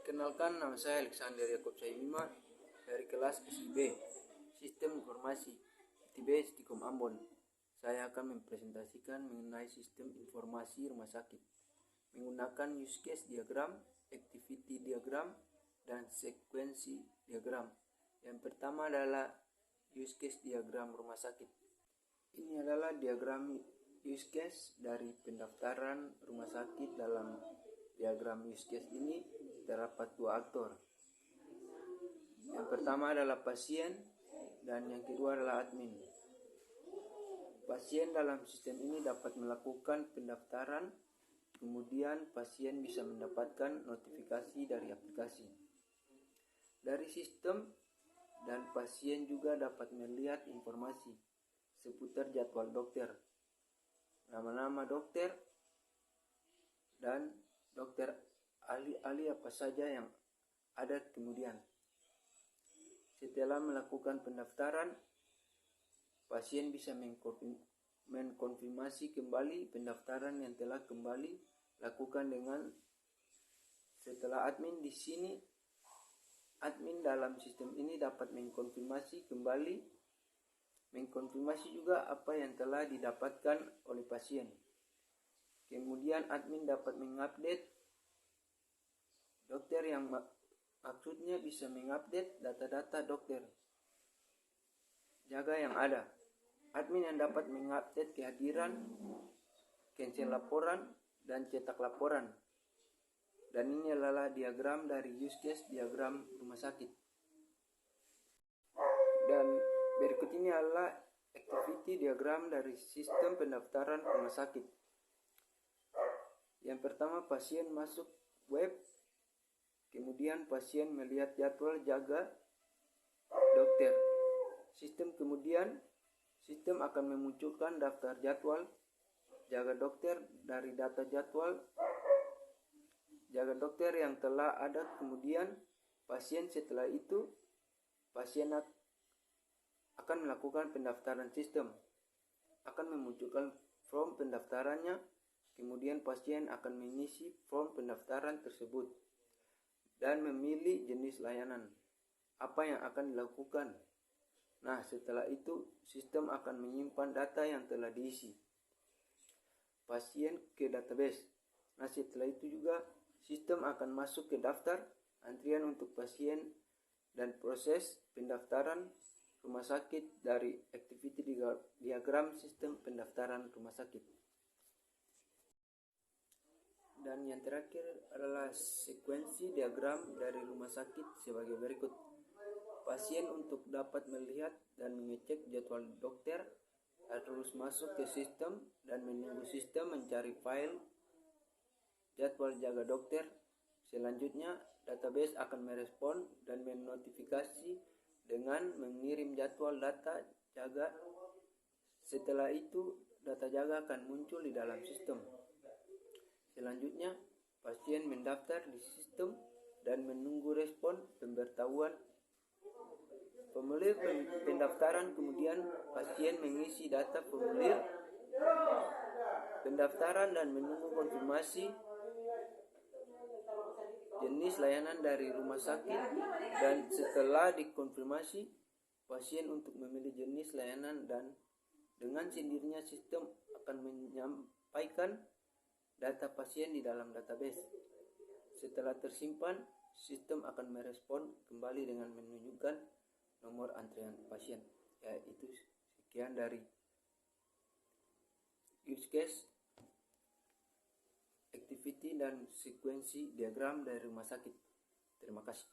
Perkenalkan, nama saya Alexander Yakob Saimima dari kelas SIB Sistem Informasi ITB Stikom Ambon. Saya akan mempresentasikan mengenai sistem informasi rumah sakit menggunakan use case diagram, activity diagram, dan sekuensi diagram. Yang pertama adalah use case diagram rumah sakit. Ini adalah diagram use case dari pendaftaran rumah sakit. Dalam diagram use case ini terdapat dua aktor. Yang pertama adalah pasien dan yang kedua adalah admin. Pasien dalam sistem ini dapat melakukan pendaftaran, kemudian pasien bisa mendapatkan notifikasi dari aplikasi. Dari sistem dan pasien juga dapat melihat informasi seputar jadwal dokter, nama-nama dokter, dan dokter ahli apa saja yang ada kemudian. Setelah melakukan pendaftaran, pasien bisa mengkonfirmasi kembali pendaftaran yang telah kembali lakukan dengan setelah admin di sini. Admin dalam sistem ini dapat mengkonfirmasi kembali, mengkonfirmasi juga apa yang telah didapatkan oleh pasien. Kemudian admin dapat mengupdate dokter, yang maksudnya bisa mengupdate data-data dokter jaga yang ada. Admin yang dapat mengupdate kehadiran, cancel laporan, dan cetak laporan. Dan ini adalah diagram dari use case diagram rumah sakit. Dan berikut ini adalah activity diagram dari sistem pendaftaran rumah sakit. Yang pertama, pasien masuk web. Kemudian pasien melihat jadwal jaga dokter. Sistem akan memunculkan daftar jadwal jaga dokter dari data jadwal jaga dokter yang telah ada. Kemudian setelah itu pasien akan melakukan pendaftaran. Sistem akan memunculkan form pendaftarannya. Kemudian pasien akan mengisi form pendaftaran tersebut dan memilih jenis layanan apa yang akan dilakukan. Nah, setelah itu sistem akan menyimpan data yang telah diisi pasien ke database. Nah, setelah itu juga sistem akan masuk ke daftar antrian untuk pasien dan proses pendaftaran rumah sakit dari activity diagram sistem pendaftaran rumah sakit. Dan yang terakhir adalah sekuensi diagram dari rumah sakit sebagai berikut. Pasien untuk dapat melihat dan mengecek jadwal dokter harus masuk ke sistem dan menunggu sistem mencari file jadwal jaga dokter. Selanjutnya, database akan merespon dan menotifikasi dengan mengirim jadwal data jaga. Setelah itu, data jaga akan muncul di dalam sistem. Selanjutnya, pasien mendaftar di sistem dan menunggu respon pemberitahuan formulir pendaftaran. Kemudian pasien mengisi data formulir pendaftaran dan menunggu konfirmasi jenis layanan dari rumah sakit. Dan setelah dikonfirmasi pasien untuk memilih jenis layanan, dan dengan sendirinya sistem akan menyampaikan data pasien di dalam database. Setelah tersimpan, sistem akan merespon kembali dengan menunjukkan nomor antrian pasien. Ya, itu sekian dari use case, activity, dan sekuensi diagram dari rumah sakit. Terima kasih.